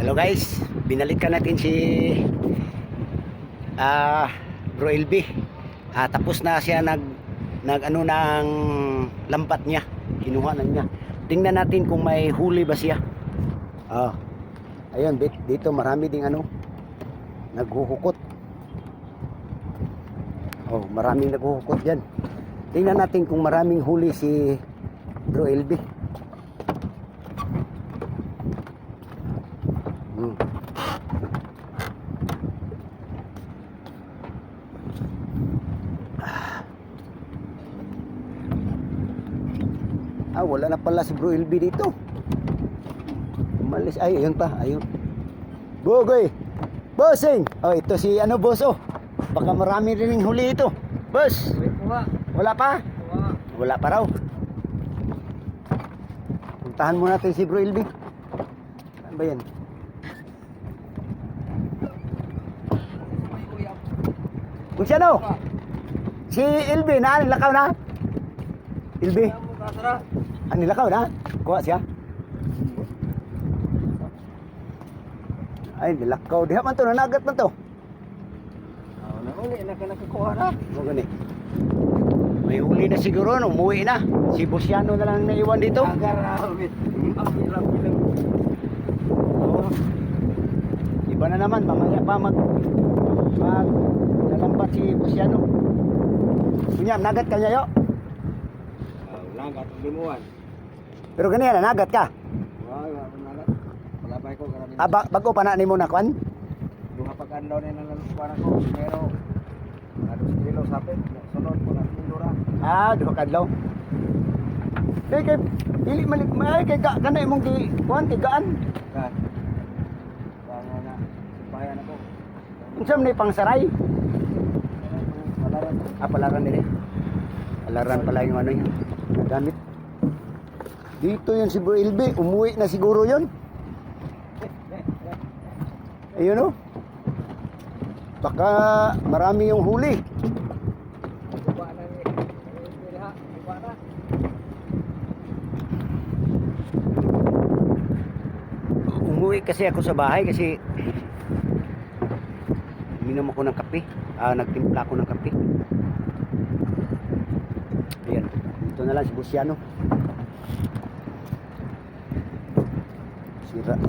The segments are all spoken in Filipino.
Hello guys, binalikan natin si Bro LB. Tapos na siya nag ano ng lambat niya. Kinuha na niya. Tingnan natin kung may huli ba siya. Ayun, dito marami ding ano naghuhukot. Maraming naghuhukot diyan. Tingnan natin kung maraming huli si Bro LB. Wala na pala si Bro LB dito. Umalis. Ay, ayun pa. Ayun. Bogoy. Bossing. Ito si ano, boss. Baka marami rin huli ito. Boss. Wala pa? Wala pa raw. Puntahan mo natin si Bro LB. Saan ba yan? Kung siya no? Si LB na, nilakaw na? LB? Nilakaw na? Kuha siya? Ay, nilakaw. Diha man to, nanagat man to. Nauli, nakakuha na. Gani. May huli na siguro, no? Umuwi na. Si Busiano na lang naiwan dito. Iba na naman, mamaya pa nalambat si Busiano. Kunya, nagat ka niya yo? Nagat, limuan. Pero ganyan, nagat ka? Wala, nagat. Palabay ko karami. Bago pa na ni mo na kwan? Duha pag-andaw na ng lalukuan ako. Pero, kilo sapit. Sunod ko na kilo ra. Duha kadlaw. Kay dili malik kay kanay mong di kwan tigaan. Ka. Banga na. Sipayan ako. Unsam ni pangsaray? Palaran. Palaran dire. Palaran pala yung ano yun. Gamit. Dito yun si Bro LB. Umuwi na siguro yun. Ayun o. Baka marami yung huli. Umuwi kasi ako sa bahay kasi minom ako ng kape. Nagtimpla ako ng kape. Ayan. Dito na lang si Busiano. Sira.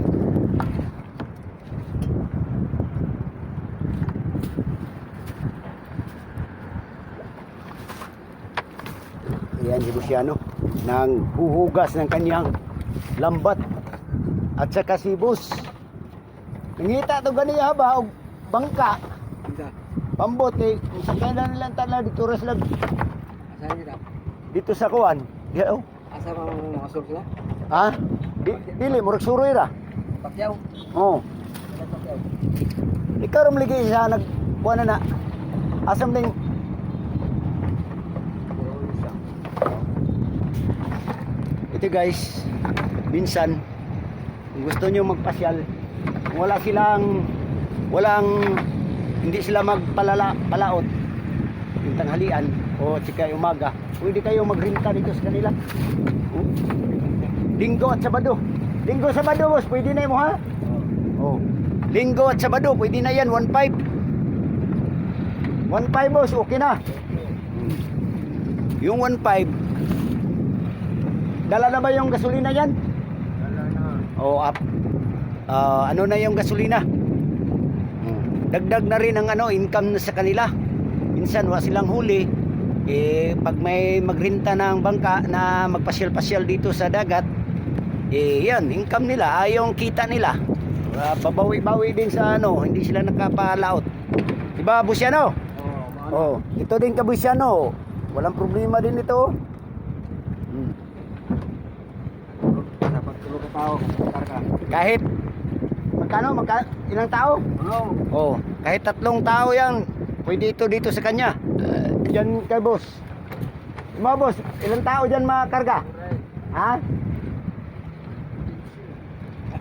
Ayan si Busiano nang huhugas ng kanyang lambat at saka sibus. Nangita to ganiya ba og bangka. Pambot kay sakay na nilang tala dito ras lag. Asan kita? Dito sa kuan. Diyo. Asa mo mga sur sila? Dili murag suroy ra. Pakyaw. Pakyaw. Ikaw ram ligi sa nag kuan na. Asam ding ito guys, minsan kung gusto nyo magpasyal, hindi sila palaot yung tanghalian o tsika umaga, pwede kayo magrenta dito sa kanila. Linggo at Sabado, boss, pwede na mo ha? Linggo at Sabado, pwede na yan. 1.5 boss, okay na. Yung 1.5 dala na ba yung gasolina yan? Dala na. Ano na yung gasolina? Dagdag na rin ang income sa kanila. Minsan wala silang huli. Pag may magrenta ng bangka na magpasyal-pasyal dito sa dagat, yan, income nila, yung kita nila. Babawi-bawi din sa hindi sila nakapalaot. Diba, Busiano? Ito din ka, Busiano. Walang problema din ito. Kahit ilang tao? Kahit 3 tao yan, pwede ito dito sa kanya. Diyan kay boss. Mga boss, ilang tao dyan makarga?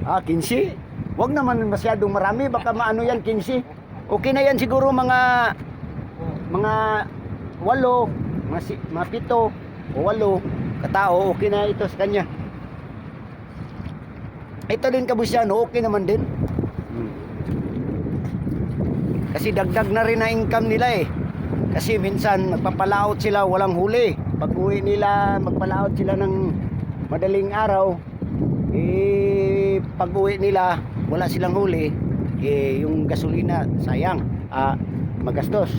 15? Wag naman masyadong marami, baka maano yan 15. Okay na yan siguro mga 8, mga 7 o 8 katao, okay na ito sa kanya. Ito din Kabusyano, okay naman din. Kasi dagdag na rin na income nila eh. Kasi minsan magpapalaot sila, walang huli. Pag uwi nila, magpalaot sila ng madaling araw. Eh, pag uwi nila, wala silang huli. Eh, yung gasolina, sayang. Magastos.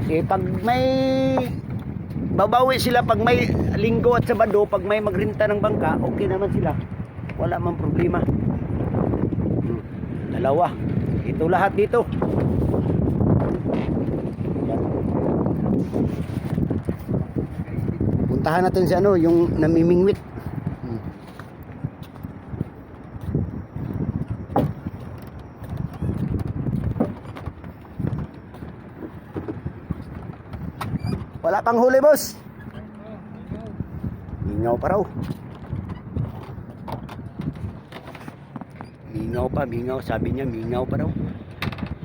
Eh, pag may babawi sila, pag may linggo at sabado, pag may magrenta ng bangka, okay naman sila. Wala mang problema. Dalawa. Ito lahat dito. Puntahan natin si ano, yung namimingwit. Wala pang huli, boss. Mingaw pa raw. Mingaw pa, mingaw. Sabi niya, mingaw pa raw.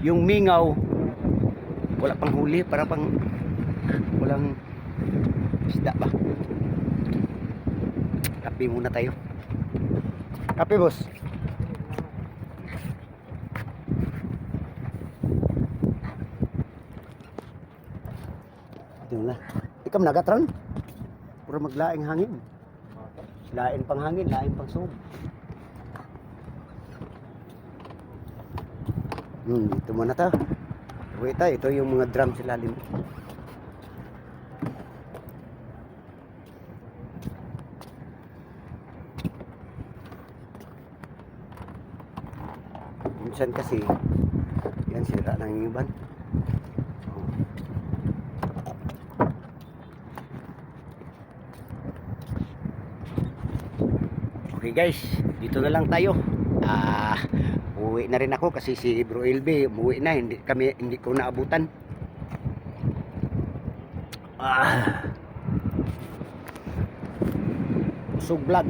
Yung mingaw, wala pang huli, para pang walang isda ba. Kape muna tayo. Kape, boss. Ito na. Ikam nagatran. Pura maglaing hangin. Lain pang hangin, lain pang sob. Ito muna ta. Uwi tayo. Ito yung mga drum sa lalim. Minsan kasi yan sira ng iban. Okay guys, dito na lang tayo. Uwi na rin ako kasi si Bro LB umuwi na, hindi ko naabutan. Busog vlog.